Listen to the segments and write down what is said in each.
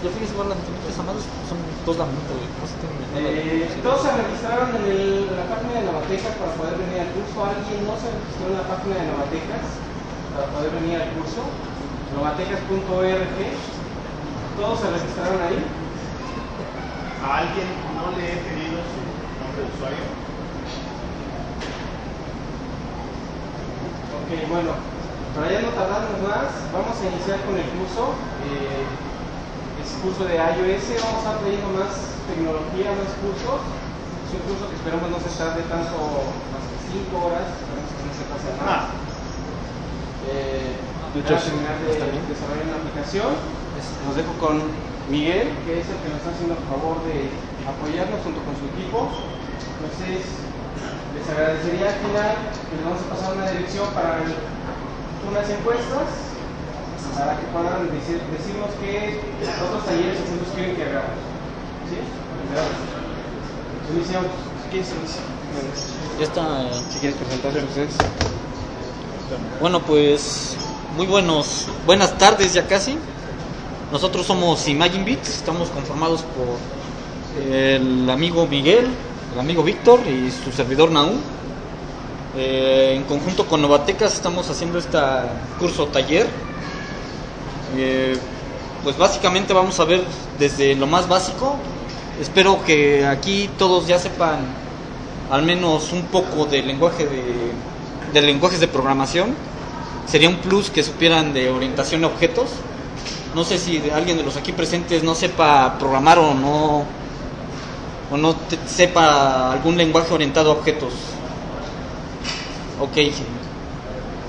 te fijas, igual las diferentes amadas son dos laminitas, no se tienen nada. Todos se registraron en la página de Novatecas para poder venir al curso. ¿Alguien no se registró en la página de Novatecas para poder venir al curso? Novatecas.org. ¿Todos se registraron ahí? ¿A alguien no le he pedido su nombre de usuario? Ok, bueno, para ya no tardarnos más, vamos a iniciar con el curso. Es curso de iOS, vamos a estar trayendo más tecnología, más cursos. Es un curso que esperamos no se tarde tanto, más de 5 horas, esperamos que no se pase más. Para terminar de desarrollar una aplicación, los dejo con Miguel, que es el que nos está haciendo el favor de apoyarnos junto con su equipo. Entonces, les agradecería al final que les vamos a pasar una dirección para unas encuestas para que puedan decirnos qué otros talleres o cursos quieren que hagamos. ¿Sí? Gracias. Iniciamos. Ya está. Si quieres presentarse ustedes. Bueno, pues muy buenas tardes ya casi. Nosotros somos Imagine Beats, estamos conformados por el amigo Miguel, el amigo Víctor y su servidor Naum. En conjunto con Novatecas estamos haciendo este curso taller. Pues básicamente vamos a ver desde lo más básico. Espero que aquí todos ya sepan al menos un poco de lenguajes de programación. Sería un plus que supieran de orientación a objetos. No sé si alguien de los aquí presentes no sepa programar o no sepa algún lenguaje orientado a objetos. Ok,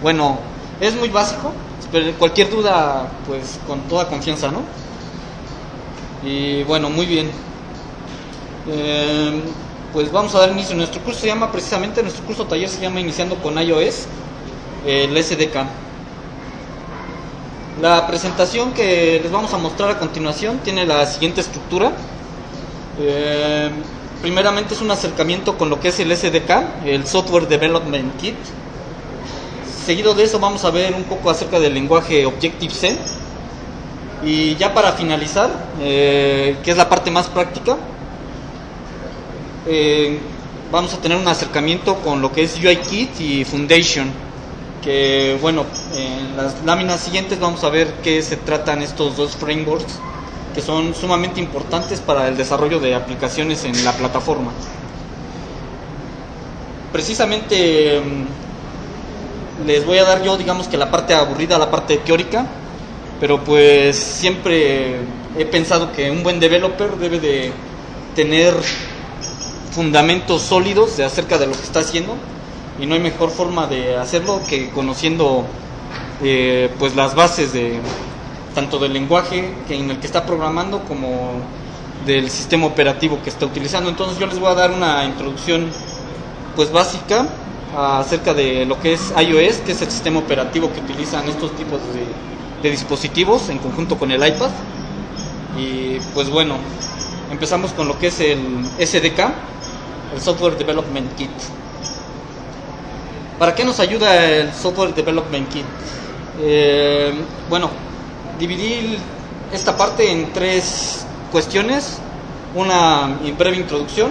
bueno, es muy básico, pero cualquier duda, pues con toda confianza, ¿no? Y bueno, muy bien. Pues vamos a dar inicio. Nuestro curso nuestro curso taller se llama Iniciando con iOS, el SDK. La presentación que les vamos a mostrar a continuación tiene la siguiente estructura. Primeramente es un acercamiento con lo que es el SDK, el Software Development Kit. Seguido de eso vamos a ver un poco acerca del lenguaje Objective-C. Y ya para finalizar, que es la parte más práctica, vamos a tener un acercamiento con lo que es UIKit y Foundation. Que bueno, en las láminas siguientes vamos a ver qué se tratan estos dos frameworks que son sumamente importantes para el desarrollo de aplicaciones en la plataforma. Precisamente les voy a dar yo, digamos que la parte aburrida, la parte teórica, pero pues siempre he pensado que un buen developer debe de tener fundamentos sólidos acerca de lo que está haciendo, y no hay mejor forma de hacerlo que conociendo pues las bases de tanto del lenguaje en el que está programando como del sistema operativo que está utilizando. Entonces yo les voy a dar una introducción pues básica acerca de lo que es iOS, que es el sistema operativo que utilizan estos tipos de dispositivos en conjunto con el iPad. Y pues bueno, empezamos con lo que es el SDK, el Software Development Kit. ¿Para qué nos ayuda el Software Development Kit? Bueno, dividí esta parte en tres cuestiones. Una breve introducción.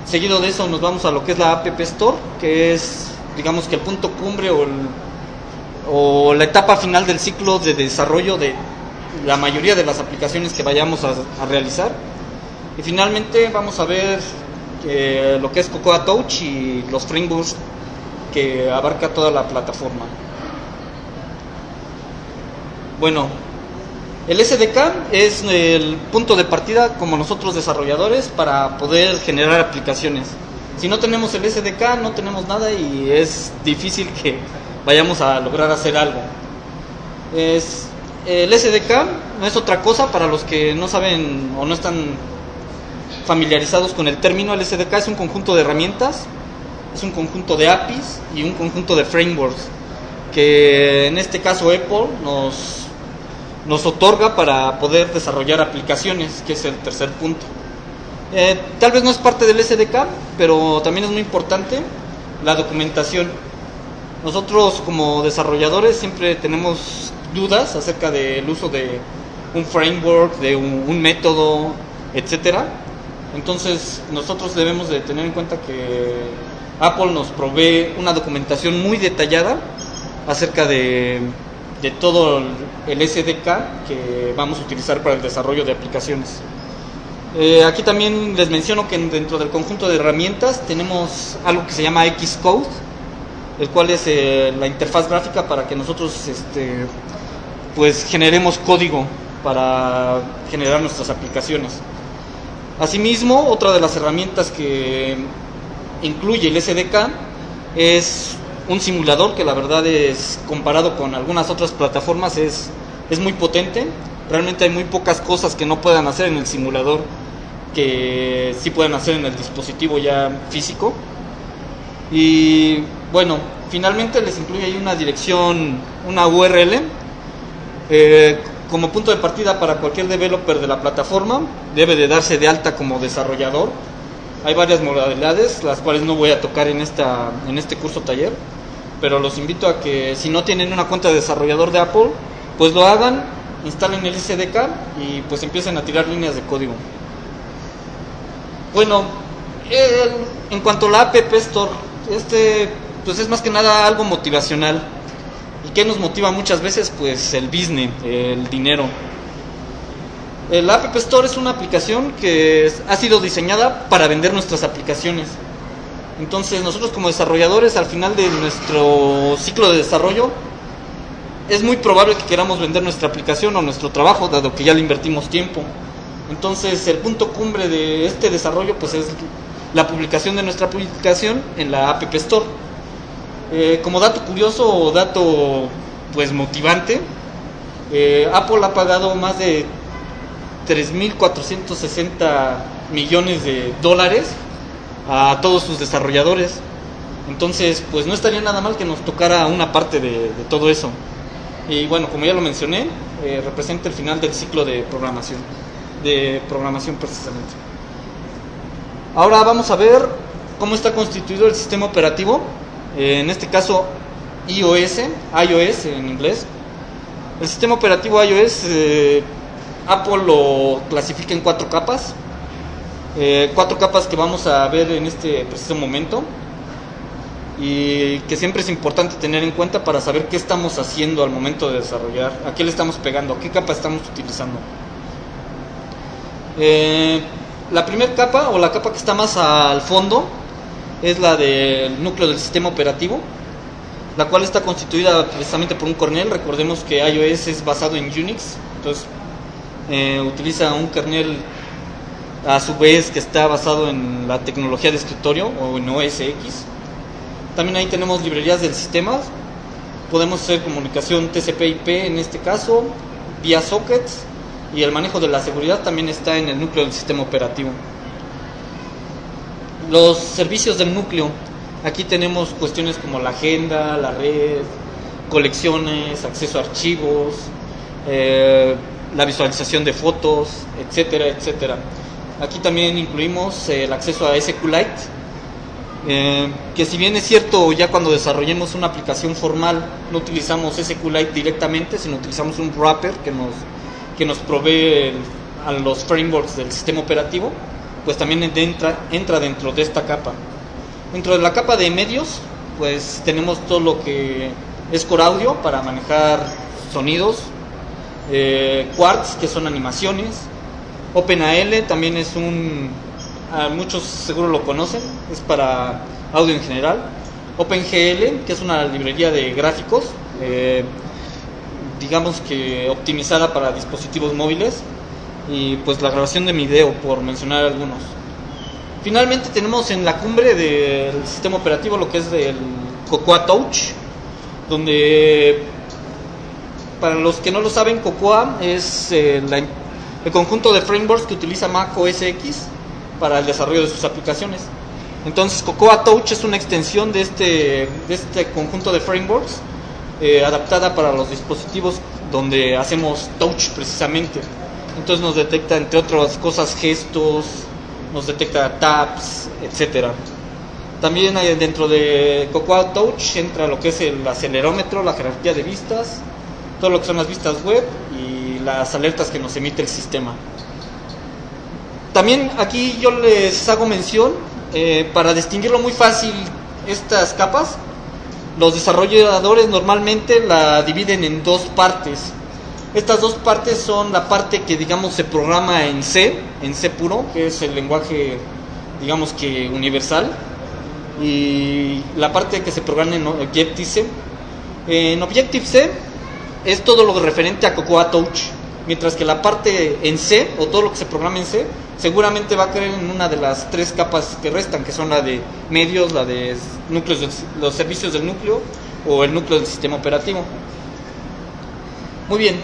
Seguido de eso nos vamos a lo que es la App Store, que es, digamos que el punto cumbre o la etapa final del ciclo de desarrollo de la mayoría de las aplicaciones que vayamos a realizar. Y finalmente vamos a ver lo que es Cocoa Touch y los frameworks que abarca toda la plataforma. Bueno, el SDK es el punto de partida como nosotros desarrolladores para poder generar aplicaciones. Si no tenemos el SDK no tenemos nada y es difícil que vayamos a lograr hacer algo. El SDK no es otra cosa, para los que no saben o no están familiarizados con el término. El SDK es un conjunto de herramientas, es un conjunto de APIs y un conjunto de frameworks que en este caso Apple nos otorga para poder desarrollar aplicaciones, que es el tercer punto. Tal vez no es parte del SDK, pero también es muy importante la documentación. Nosotros como desarrolladores siempre tenemos dudas acerca del uso de un framework, de un método, etcétera. Entonces nosotros debemos de tener en cuenta que Apple nos provee una documentación muy detallada acerca de todo el SDK que vamos a utilizar para el desarrollo de aplicaciones. Aquí también les menciono que dentro del conjunto de herramientas tenemos algo que se llama Xcode, el cual es la interfaz gráfica para que nosotros pues generemos código para generar nuestras aplicaciones. Asimismo, otra de las herramientas que incluye el SDK es un simulador que la verdad es, comparado con algunas otras plataformas, es muy potente. Realmente hay muy pocas cosas que no puedan hacer en el simulador que sí pueden hacer en el dispositivo ya físico. Y bueno, finalmente les incluye ahí una dirección, una URL como punto de partida para cualquier developer de la plataforma. Debe de darse de alta como desarrollador. Hay varias modalidades, las cuales no voy a tocar en este curso taller, pero los invito a que si no tienen una cuenta de desarrollador de Apple, pues lo hagan, instalen el SDK y pues empiecen a tirar líneas de código. Bueno, en cuanto a la App Store, pues es más que nada algo motivacional. ¿Y qué nos motiva muchas veces? Pues el business, el dinero. La App Store es una aplicación que ha sido diseñada para vender nuestras aplicaciones. Entonces nosotros como desarrolladores, al final de nuestro ciclo de desarrollo, es muy probable que queramos vender nuestra aplicación o nuestro trabajo, dado que ya le invertimos tiempo. Entonces el punto cumbre de este desarrollo pues es la publicación de nuestra aplicación en la App Store. Como dato curioso o dato pues motivante, Apple ha pagado más de 3.460 millones de dólares a todos sus desarrolladores. Entonces pues no estaría nada mal que nos tocara una parte de todo eso. Y bueno, como ya lo mencioné, representa el final del ciclo de programación precisamente. Ahora vamos a ver cómo está constituido el sistema operativo, en este caso iOS en inglés. El sistema operativo iOS, Apple lo clasifica en 4 capas, 4 capas que vamos a ver en este preciso momento, y que siempre es importante tener en cuenta para saber qué estamos haciendo al momento de desarrollar, a qué le estamos pegando, a qué capa estamos utilizando. La primera capa, o la capa que está más al fondo, es la del núcleo del sistema operativo, la cual está constituida precisamente por un kernel. Recordemos que iOS es basado en Unix, entonces utiliza un kernel a su vez que está basado en la tecnología de escritorio o en OS X. También ahí tenemos librerías del sistema, podemos hacer comunicación TCP/IP en este caso, vía sockets, y el manejo de la seguridad también está en el núcleo del sistema operativo. Los servicios del núcleo, aquí tenemos cuestiones como la agenda, la red, colecciones, acceso a archivos, la visualización de fotos, etcétera, etcétera. Aquí también incluimos el acceso a SQLite, que si bien es cierto, ya cuando desarrollemos una aplicación formal no utilizamos SQLite directamente, sino utilizamos un wrapper que nos provee a los frameworks del sistema operativo, pues también entra dentro de esta capa. Dentro de la capa de medios, pues tenemos todo lo que es Core Audio para manejar sonidos, Quartz, que son animaciones, OpenAL también es muchos seguro lo conocen, es para audio en general, OpenGL, que es una librería de gráficos, digamos que optimizada para dispositivos móviles, y pues la grabación de video, por mencionar algunos. Finalmente tenemos en la cumbre del sistema operativo lo que es el Cocoa Touch, donde, para los que no lo saben, Cocoa es el conjunto de frameworks que utiliza Mac OS X para el desarrollo de sus aplicaciones. Entonces Cocoa Touch es una extensión de este conjunto de frameworks, adaptada para los dispositivos donde hacemos touch precisamente. Entonces nos detecta, entre otras cosas, gestos, nos detecta tabs, etcétera. También dentro de Cocoa Touch entra lo que es el acelerómetro, la jerarquía de vistas, todo lo que son las vistas web y las alertas que nos emite el sistema. También aquí yo les hago mención, para distinguirlo muy fácil estas capas, los desarrolladores normalmente la dividen en dos partes. Estas dos partes son la parte que digamos se programa en C puro, que es el lenguaje digamos que universal, y la parte que se programa en Objective-C. En Objective-C es todo lo referente a Cocoa Touch, mientras que la parte en C, o todo lo que se programa en C, seguramente va a caer en una de las tres capas que restan, que son la de medios, la de núcleos, los servicios del núcleo, o el núcleo del sistema operativo. Muy bien,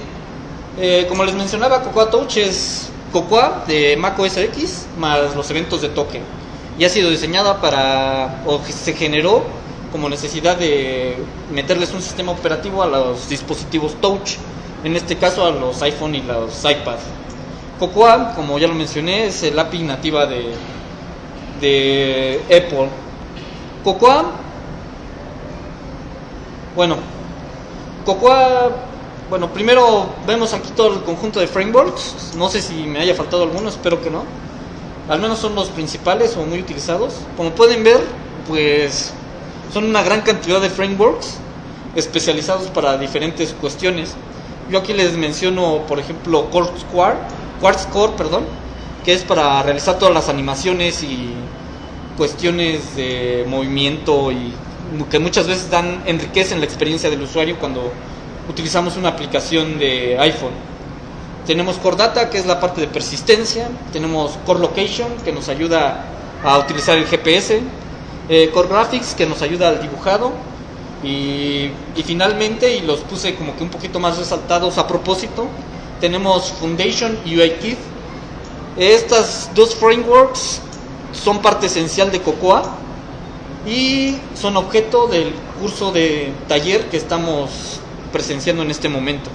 como les mencionaba, Cocoa Touch es Cocoa de Mac OS X más los eventos de token, y ha sido diseñada o se generó como necesidad de meterles un sistema operativo a los dispositivos Touch, en este caso a los iPhone y los iPad. Cocoa, como ya lo mencioné, es el API nativa de Apple. Cocoa, primero vemos aquí todo el conjunto de frameworks. No sé si me haya faltado alguno, espero que no. Al menos son los principales o muy utilizados. Como pueden ver, pues son una gran cantidad de frameworks especializados para diferentes cuestiones. Yo aquí les menciono, por ejemplo, Quartz Core, que es para realizar todas las animaciones y cuestiones de movimiento, y que muchas veces enriquecen la experiencia del usuario cuando utilizamos una aplicación de iPhone. Tenemos Core Data, que es la parte de persistencia. Tenemos Core Location, que nos ayuda a utilizar el GPS. Core Graphics, que nos ayuda al dibujado. Y finalmente, y los puse como que un poquito más resaltados a propósito, tenemos Foundation y UIKit. Estas dos frameworks son parte esencial de Cocoa y son objeto del curso de taller que estamos presenciando en este momento.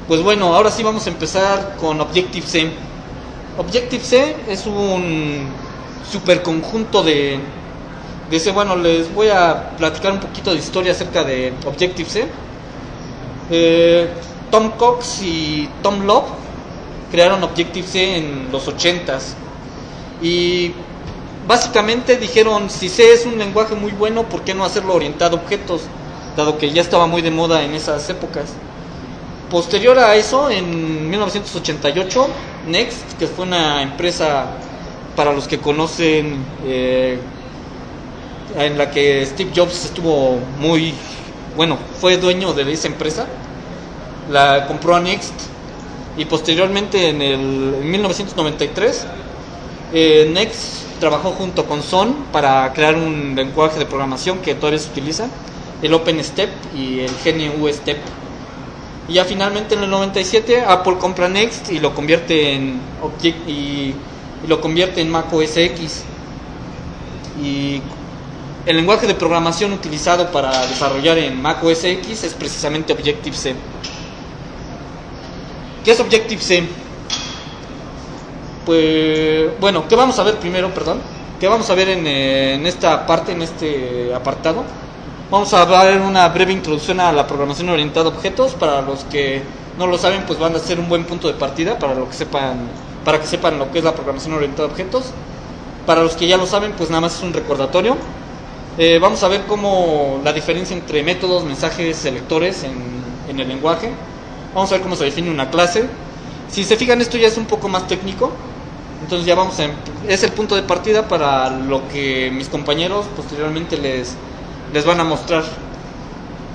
Pues bueno, ahora sí vamos a empezar con Objective-C. Objective-C es un superconjunto de C. Bueno, les voy a platicar un poquito de historia acerca de Objective-C. Tom Cox y Tom Love crearon Objective-C en los 80s y básicamente dijeron, si C es un lenguaje muy bueno, ¿por qué no hacerlo orientado a objetos? Dado que ya estaba muy de moda en esas épocas. Posterior a eso, en 1988, Next, que fue una empresa, para los que conocen, en la que Steve Jobs fue dueño de esa empresa, la compró a Next, y posteriormente en 1993 Next trabajó junto con Sun para crear un lenguaje de programación que todavía se utiliza, el OpenStep y el GNU-Step. Y ya finalmente en el 97 Apple compra Next y lo convierte en Mac OS X. Y el lenguaje de programación utilizado para desarrollar en Mac OS X es precisamente Objective-C. ¿Qué es Objective-C? Pues bueno, ¿qué vamos a ver primero, ¿Qué vamos a ver en esta parte, en este apartado? Vamos a dar una breve introducción a la programación orientada a objetos. Para los que no lo saben, pues van a ser un buen punto de partida para que sepan lo que es la programación orientada a objetos. Para los que ya lo saben, pues nada más es un recordatorio. Vamos a ver cómo la diferencia entre métodos, mensajes, selectores en el lenguaje. Vamos a ver cómo se define una clase. Si se fijan, esto ya es un poco más técnico. Entonces ya es el punto de partida para lo que mis compañeros posteriormente les van a mostrar.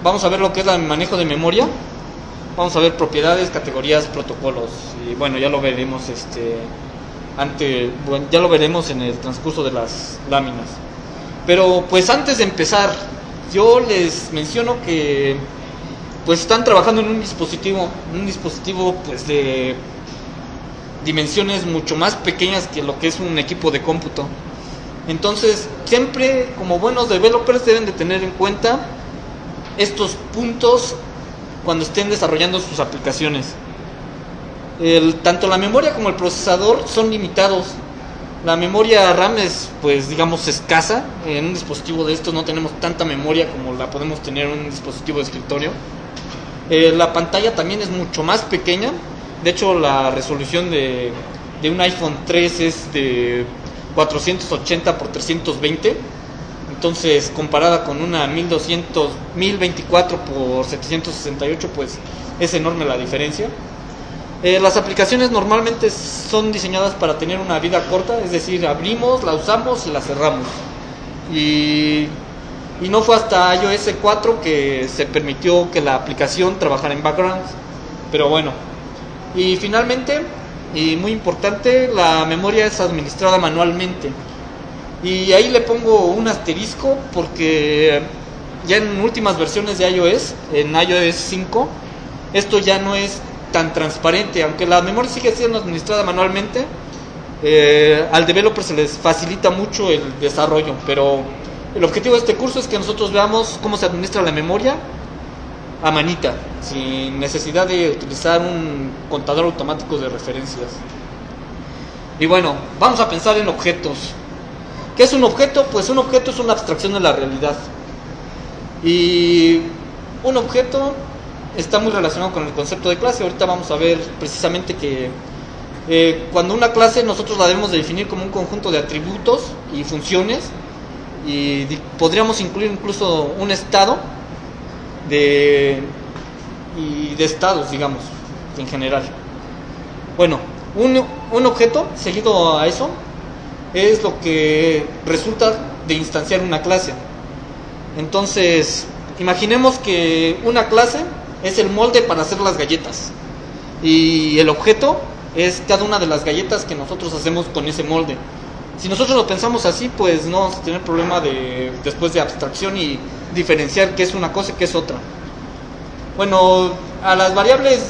Vamos a ver lo que es el manejo de memoria. Vamos a ver propiedades, categorías, protocolos. Y bueno, ya lo veremos ya lo veremos en el transcurso de las láminas. Pero pues antes de empezar, yo les menciono que pues están trabajando en un dispositivo pues de dimensiones mucho más pequeñas que lo que es un equipo de cómputo. Entonces, siempre como buenos developers deben de tener en cuenta estos puntos cuando estén desarrollando sus aplicaciones. Tanto la memoria como el procesador son limitados. La memoria RAM es, pues digamos, escasa. En un dispositivo de estos no tenemos tanta memoria como la podemos tener en un dispositivo de escritorio. La pantalla también es mucho más pequeña. De hecho, la resolución de un iPhone 3 es de 480 por 320. Entonces, comparada con una 1024 por 768, pues es enorme la diferencia. Las aplicaciones normalmente son diseñadas para tener una vida corta, es decir, abrimos, la usamos y la cerramos. Y no fue hasta iOS 4 que se permitió que la aplicación trabajara en background. Pero bueno, y finalmente, y muy importante, la memoria es administrada manualmente. Y ahí le pongo un asterisco porque ya en últimas versiones de iOS, en iOS 5, esto ya no es tan transparente. Aunque la memoria sigue siendo administrada manualmente, al developer se les facilita mucho el desarrollo. Pero el objetivo de este curso es que nosotros veamos cómo se administra la memoria a manita, sin necesidad de utilizar un contador automático de referencias. Y bueno, vamos a pensar en objetos. ¿Qué es un objeto? Pues un objeto es una abstracción de la realidad. Y un objeto está muy relacionado con el concepto de clase. Ahorita vamos a ver precisamente que cuando una clase nosotros la debemos de definir como un conjunto de atributos y funciones, y podríamos incluir incluso un estado de estados, digamos, en general. Bueno, un objeto seguido a eso es lo que resulta de instanciar una clase. Entonces, imaginemos que una clase es el molde para hacer las galletas y el objeto es cada una de las galletas que nosotros hacemos con ese molde. Si nosotros lo pensamos así, pues no vamos a tener problema después de abstracción y diferenciar qué es una cosa y qué es otra. Bueno, a las variables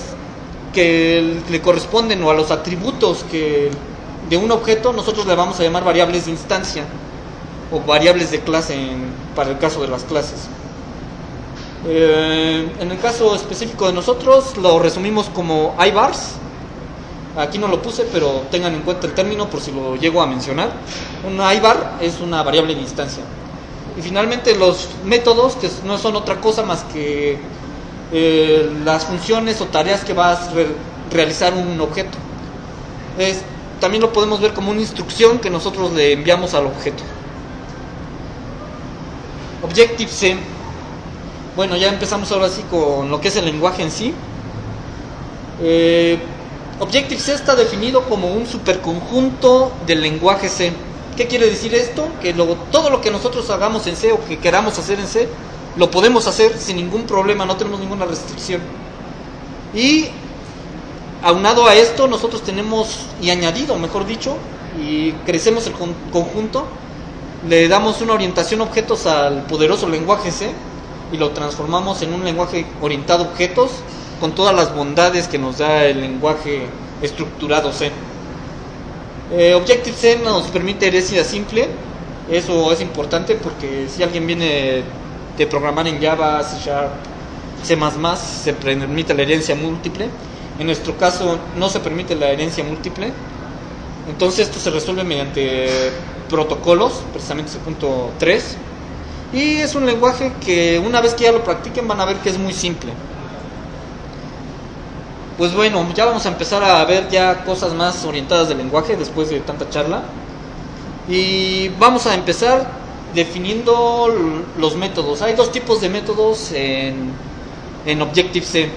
que le corresponden o a los atributos de un objeto, nosotros le vamos a llamar variables de instancia o variables de clase para el caso de las clases. En el caso específico de nosotros lo resumimos como ibars. Aquí no lo puse, pero tengan en cuenta el término por si lo llego a mencionar. Un ibar es una variable de instancia. Y finalmente los métodos, que no son otra cosa más que las funciones o tareas que va a realizar un objeto. También lo podemos ver como una instrucción que nosotros le enviamos al objeto. Objective-C. Bueno, ya empezamos ahora sí con lo que es el lenguaje en sí. Objective-C está definido como un superconjunto del lenguaje C. ¿Qué quiere decir esto? Que todo lo que nosotros hagamos en C o que queramos hacer en C, lo podemos hacer sin ningún problema, no tenemos ninguna restricción. Y aunado a esto, nosotros tenemos, y añadido, mejor dicho, y crecemos el conjunto, le damos una orientación a objetos al poderoso lenguaje C y lo transformamos en un lenguaje orientado a objetos con todas las bondades que nos da el lenguaje estructurado C. Objective-C nos permite herencia simple. Eso es importante porque si alguien viene de programar en Java, C#, C++, se permite la herencia múltiple. En nuestro caso no se permite la herencia múltiple. Entonces esto se resuelve mediante protocolos, precisamente ese punto 3. Y es un lenguaje que una vez que ya lo practiquen van a ver que es muy simple. Pues bueno, ya vamos a empezar a ver ya cosas más orientadas del lenguaje después de tanta charla. Y vamos a empezar definiendo los métodos. Hay dos tipos de métodos en Objective-C.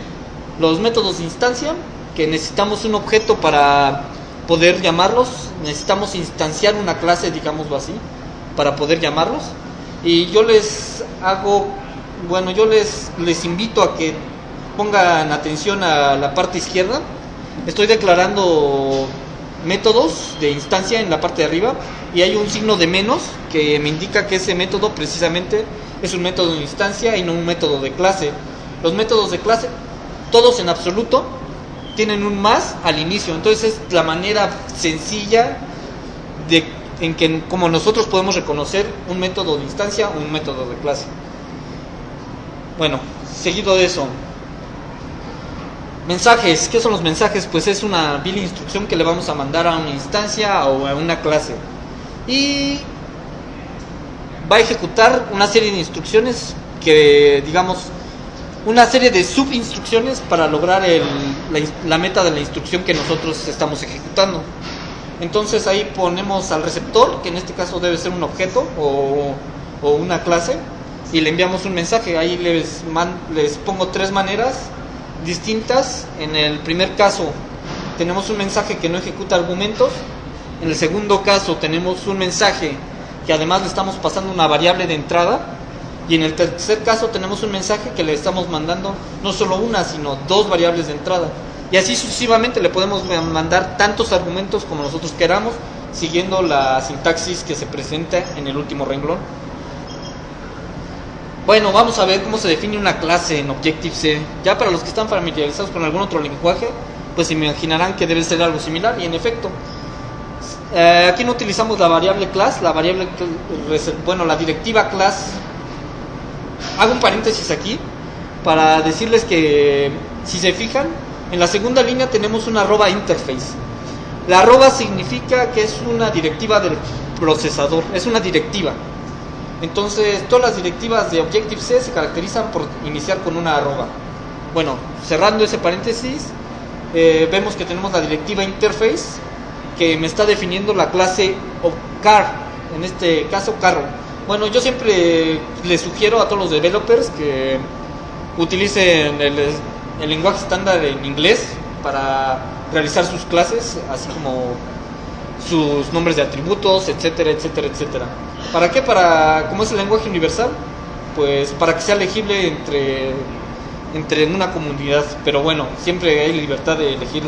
Los métodos de instancia, que necesitamos un objeto para poder llamarlos. Necesitamos instanciar una clase, digámoslo así, para poder llamarlos. Y yo les invito a que pongan atención a la parte izquierda. Estoy declarando métodos de instancia en la parte de arriba y hay un signo de menos que me indica que ese método precisamente es un método de instancia y no un método de clase. Los métodos de clase, todos en absoluto, tienen un más al inicio. Entonces es la manera sencilla en que como nosotros podemos reconocer un método de instancia o un método de clase. Bueno, seguido de eso, mensajes. ¿Qué son los mensajes? Pues es una vil instrucción que le vamos a mandar a una instancia o a una clase y va a ejecutar una serie de instrucciones que, digamos, una serie de subinstrucciones para lograr la meta de la instrucción que nosotros estamos ejecutando. Entonces ahí ponemos al receptor, que en este caso debe ser un objeto o una clase, y le enviamos un mensaje. Ahí les pongo 3 maneras distintas. En el primer caso tenemos un mensaje que no ejecuta argumentos. En el segundo caso tenemos un mensaje que además le estamos pasando una variable de entrada. Y en el tercer caso tenemos un mensaje que le estamos mandando no solo una, sino 2 variables de entrada. Y así sucesivamente le podemos mandar tantos argumentos como nosotros queramos, siguiendo la sintaxis que se presenta en el último renglón. Bueno, vamos a ver cómo se define una clase en Objective-C. Ya para los que están familiarizados con algún otro lenguaje, pues se imaginarán que debe ser algo similar, y en efecto. Aquí no utilizamos la variable class, la directiva class. Hago un paréntesis aquí para decirles que, si se fijan, en la segunda línea tenemos una arroba interface. La arroba significa que es una directiva del procesador, es una directiva. Entonces, todas las directivas de Objective-C se caracterizan por iniciar con una arroba. Bueno, cerrando ese paréntesis, vemos que tenemos la directiva interface, que me está definiendo la clase car, en este caso carro. Bueno, yo siempre les sugiero a todos los developers que utilicen el lenguaje estándar en inglés para realizar sus clases, así como sus nombres de atributos, etcétera, etcétera, etcétera. ¿Para qué? Como es el lenguaje universal, pues para que sea legible entre una comunidad. Pero bueno, siempre hay libertad de elegir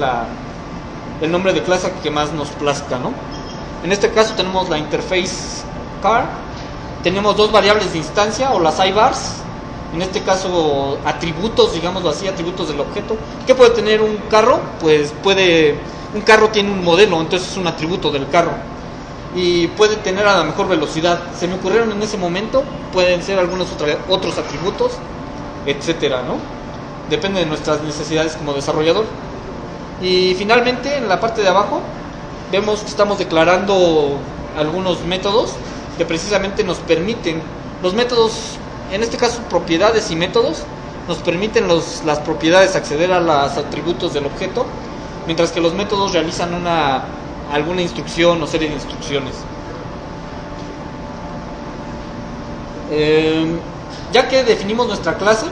el nombre de clase que más nos plazca, ¿no? En este caso tenemos la interface car, tenemos 2 variables de instancia, o las ibars, en este caso atributos, digámoslo así, atributos del objeto. ¿Qué puede tener un carro? Pues un carro tiene un modelo, entonces es un atributo del carro, y puede tener a la mejor velocidad. Se me ocurrieron en ese momento, pueden ser algunos otros atributos, etcétera, ¿no? Depende de nuestras necesidades como desarrollador. Y finalmente, en la parte de abajo vemos que estamos declarando algunos métodos que precisamente nos permiten, los métodos, en este caso propiedades y métodos, nos permiten las propiedades acceder a los atributos del objeto, mientras que los métodos realizan alguna instrucción o serie de instrucciones. Ya que definimos nuestra clase,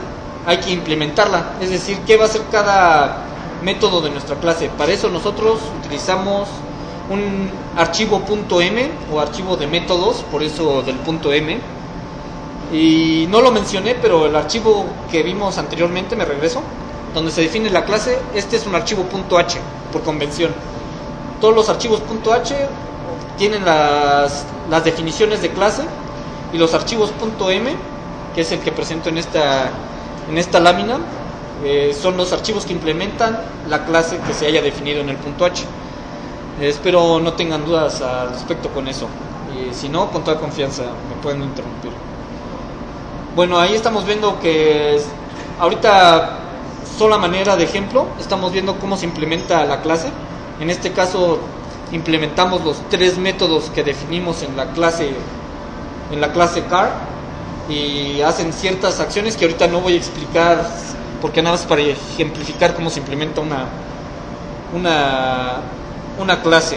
hay que implementarla, es decir, qué va a ser cada método de nuestra clase. Para eso nosotros utilizamos un archivo .m o archivo de métodos, por eso del .m. Y no lo mencioné, pero el archivo que vimos anteriormente, me regreso, donde se define la clase, este es un archivo .h por convención. Todos los archivos .h tienen las definiciones de clase, y los archivos .m, que es el que presento en esta lámina, son los archivos que implementan la clase que se haya definido en el .h. Espero no tengan dudas al respecto con eso, y si no, con toda confianza me pueden interrumpir. Bueno, ahí estamos viendo que ahorita, sola manera de ejemplo, estamos viendo cómo se implementa la clase. En este caso implementamos los 3 métodos que definimos en la clase car, y hacen ciertas acciones que ahorita no voy a explicar, porque nada más para ejemplificar cómo se implementa una clase.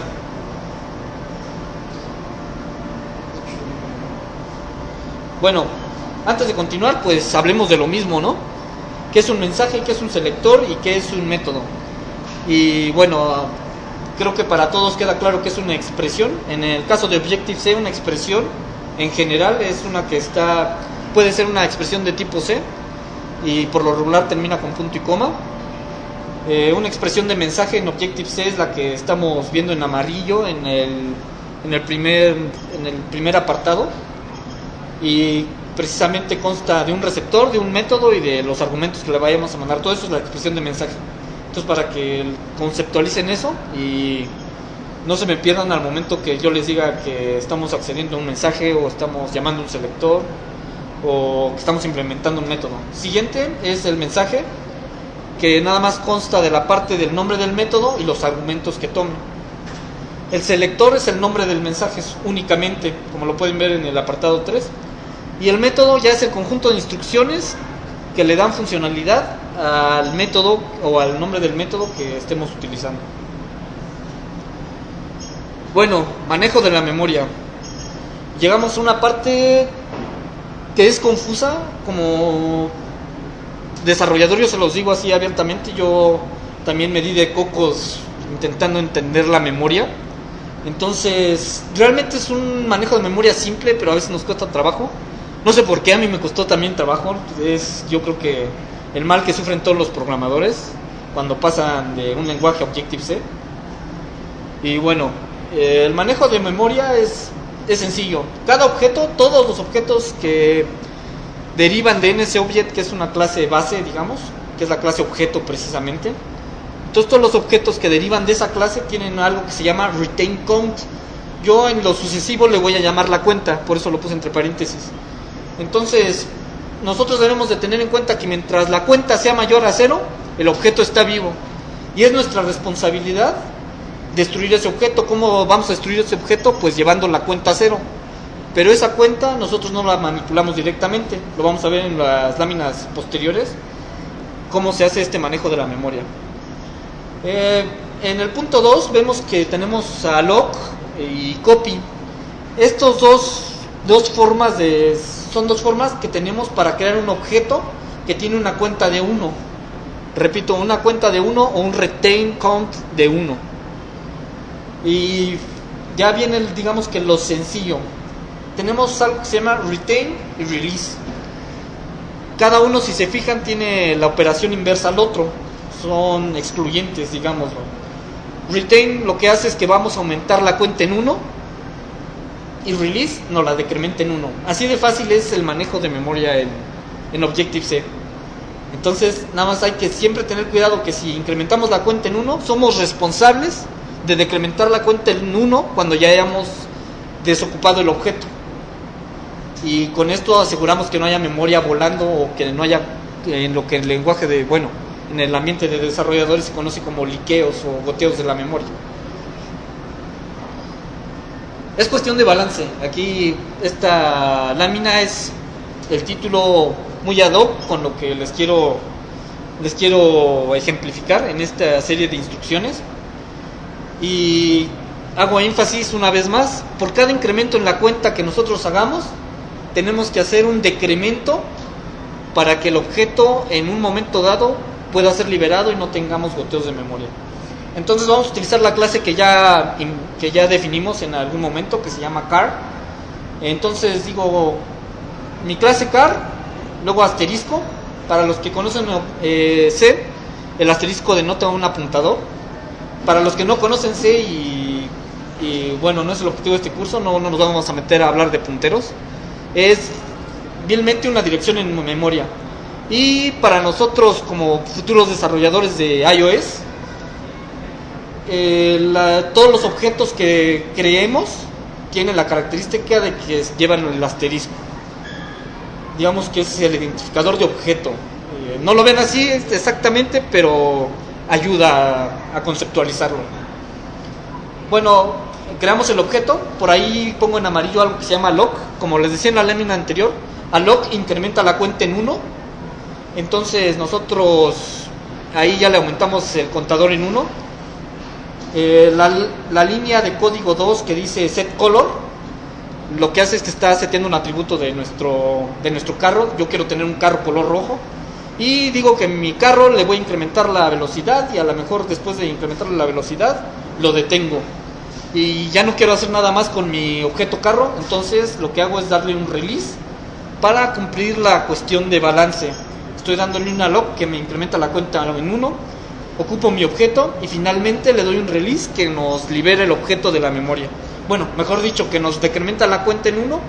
Bueno, antes de continuar, pues hablemos de lo mismo, ¿no? ¿Qué es un mensaje, qué es un selector y qué es un método? Y bueno, creo que para todos queda claro que es una expresión. En el caso de Objective-C, una expresión en general es una que puede ser una expresión de tipo C, y por lo regular termina con punto y coma. Una expresión de mensaje en Objective-C es la que estamos viendo en amarillo en el primer apartado, y precisamente consta de un receptor, de un método y de los argumentos que le vayamos a mandar. Todo eso es la expresión de mensaje. Entonces, para que conceptualicen eso y no se me pierdan al momento que yo les diga que estamos accediendo a un mensaje, o estamos llamando a un selector, o que estamos implementando un método. Siguiente es el mensaje, que nada más consta de la parte del nombre del método y los argumentos que tome. El selector es el nombre del mensaje únicamente, como lo pueden ver en el apartado 3. Y el método ya es el conjunto de instrucciones que le dan funcionalidad al método o al nombre del método que estemos utilizando. Bueno, manejo de la memoria. Llegamos a una parte que es confusa. Como desarrollador, yo se los digo así abiertamente, yo también me di de cocos intentando entender la memoria. Entonces, realmente es un manejo de memoria simple, pero a veces nos cuesta trabajo. No sé por qué, a mí me costó también trabajo. Yo creo que el mal que sufren todos los programadores cuando pasan de un lenguaje a Objective-C. Y bueno, el manejo de memoria es sencillo. Cada objeto, todos los objetos que derivan de NSObject, que es una clase base, digamos, que es la clase objeto precisamente. Entonces todos los objetos que derivan de esa clase tienen algo que se llama retain count. Yo en lo sucesivo le voy a llamar la cuenta, por eso lo puse entre paréntesis. Entonces nosotros debemos de tener en cuenta que mientras la cuenta sea mayor a 0, el objeto está vivo. Y es nuestra responsabilidad destruir ese objeto. ¿Cómo vamos a destruir ese objeto? Pues llevando la cuenta a 0. Pero esa cuenta nosotros no la manipulamos directamente. Lo vamos a ver en las láminas posteriores, cómo se hace este manejo de la memoria. En el punto 2 vemos que tenemos a lock y copy. Estos dos formas son dos formas que tenemos para crear un objeto que tiene una cuenta de 1. Repito, una cuenta de 1 o un retain count de 1. Y ya viene, digamos que lo sencillo. Tenemos algo que se llama retain y release. Cada uno, si se fijan, tiene la operación inversa al otro. Son excluyentes, digámoslo. Retain lo que hace es que vamos a aumentar la cuenta en 1 y release nos la decrementa en 1. Así de fácil es el manejo de memoria en Objective-C. Entonces, nada más hay que siempre tener cuidado que si incrementamos la cuenta en 1, somos responsables de decrementar la cuenta en 1 cuando ya hayamos desocupado el objeto. Y con esto aseguramos que no haya memoria volando o que no haya, en lo que el lenguaje de, en el ambiente de desarrolladores se conoce como liqueos o goteos de la memoria. Es cuestión de balance. Aquí esta lámina es el título muy ad hoc con lo que les quiero ejemplificar en esta serie de instrucciones. Y hago énfasis una vez más, por cada incremento en la cuenta que nosotros hagamos, tenemos que hacer un decremento para que el objeto en un momento dado pueda ser liberado y no tengamos goteos de memoria. Entonces vamos a utilizar la clase que ya definimos en algún momento, que se llama car. Entonces digo, mi clase car, luego asterisco. Para los que conocen C, el asterisco denota un apuntador. Para los que no conocen C y no es el objetivo de este curso, no nos vamos a meter a hablar de punteros. Es vilmente una dirección en memoria. Y para nosotros como futuros desarrolladores de iOS, todos los objetos que creemos tienen la característica de que llevan el asterisco. Digamos que es el identificador de objeto. No lo ven así exactamente, pero ayuda a conceptualizarlo. Bueno, creamos el objeto. Por ahí pongo en amarillo algo que se llama lock. Como les decía en la lámina anterior, a lock incrementa la cuenta en 1. Entonces nosotros ahí ya le aumentamos el contador en 1. La línea de código 2 que dice set color, lo que hace es que está seteando un atributo de nuestro carro. Yo quiero tener un carro color rojo y digo que en mi carro le voy a incrementar la velocidad, y a lo mejor después de incrementarle la velocidad lo detengo y ya no quiero hacer nada más con mi objeto carro. Entonces lo que hago es darle un release para cumplir la cuestión de balance. Estoy dándole una lock que me incrementa la cuenta en 1, ocupo mi objeto y finalmente le doy un release que nos libera el objeto de la memoria. Bueno, mejor dicho, que nos decrementa la cuenta en 1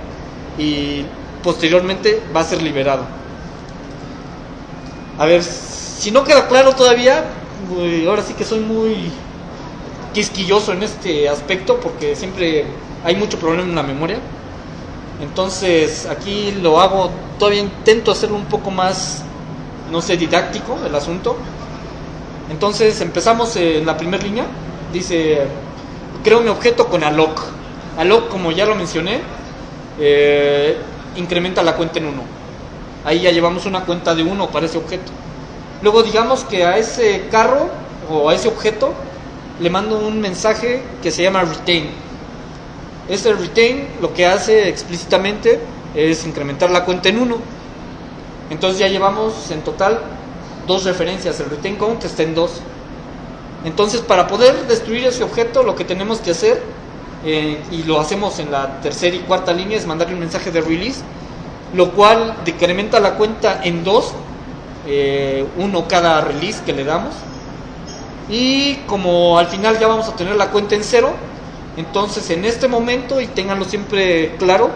y posteriormente va a ser liberado. A ver, si no queda claro todavía, ahora sí que soy muy quisquilloso en este aspecto porque siempre hay mucho problema en la memoria. Entonces aquí lo hago, todavía intento hacerlo un poco más, didáctico el asunto. Entonces empezamos en la primera línea. Dice, creo mi objeto con alloc. Alloc, como ya lo mencioné, incrementa la cuenta en 1. ahí ya llevamos una cuenta de 1 para ese objeto. Luego digamos que a ese carro o a ese objeto le mando un mensaje que se llama retain. Ese retain lo que hace explícitamente es incrementar la cuenta en 1. Entonces ya llevamos en total 2 referencias, el retain count está en 2. Entonces para poder destruir ese objeto lo que tenemos que hacer, y lo hacemos en la tercera y cuarta línea, es mandarle un mensaje de release, lo cual decrementa la cuenta en 2, 1 cada release que le damos. Y como al final ya vamos a tener la cuenta en 0, entonces en este momento, y ténganlo siempre claro,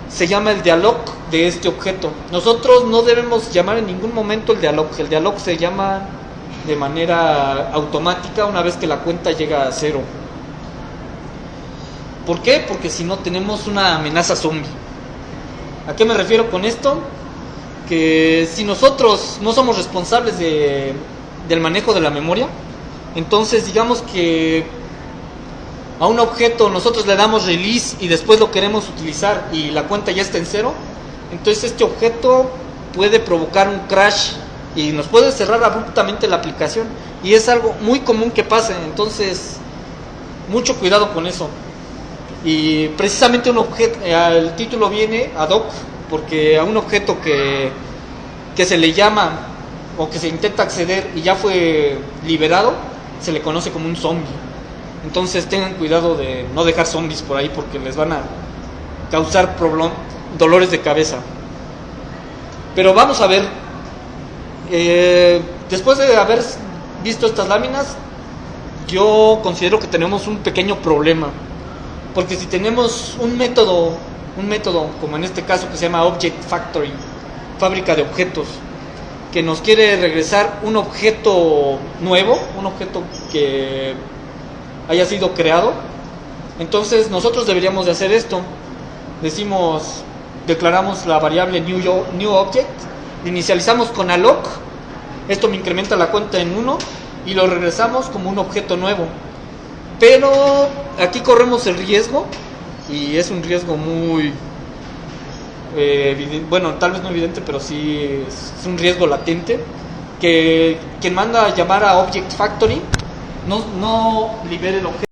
se llama el dialog de este objeto. Nosotros no debemos llamar en ningún momento el dialog se llama de manera automática una vez que la cuenta llega a 0. ¿Por qué? Porque si no tenemos una amenaza zombie. ¿A qué me refiero con esto? Que si nosotros no somos responsables del manejo de la memoria, entonces digamos que a un objeto nosotros le damos release y después lo queremos utilizar y la cuenta ya está en 0, entonces este objeto puede provocar un crash y nos puede cerrar abruptamente la aplicación, y es algo muy común que pase. Entonces mucho cuidado con eso. Y precisamente un objeto, el título viene ad hoc porque a un objeto que se le llama o que se intenta acceder y ya fue liberado, se le conoce como un zombie. Entonces tengan cuidado de no dejar zombies por ahí porque les van a causar dolores de cabeza. Pero vamos a ver, después de haber visto estas láminas, yo considero que tenemos un pequeño problema. Porque si tenemos un método como en este caso que se llama Object Factory, fábrica de objetos, que nos quiere regresar un objeto nuevo, un objeto que haya sido creado, entonces nosotros deberíamos de hacer esto. Declaramos la variable new object, inicializamos con alloc, esto me incrementa la cuenta en 1 y lo regresamos como un objeto nuevo. Pero aquí corremos el riesgo, y es un riesgo muy bueno, tal vez no evidente, pero sí es un riesgo latente, que quien manda a llamar a Object Factory no libere el objeto.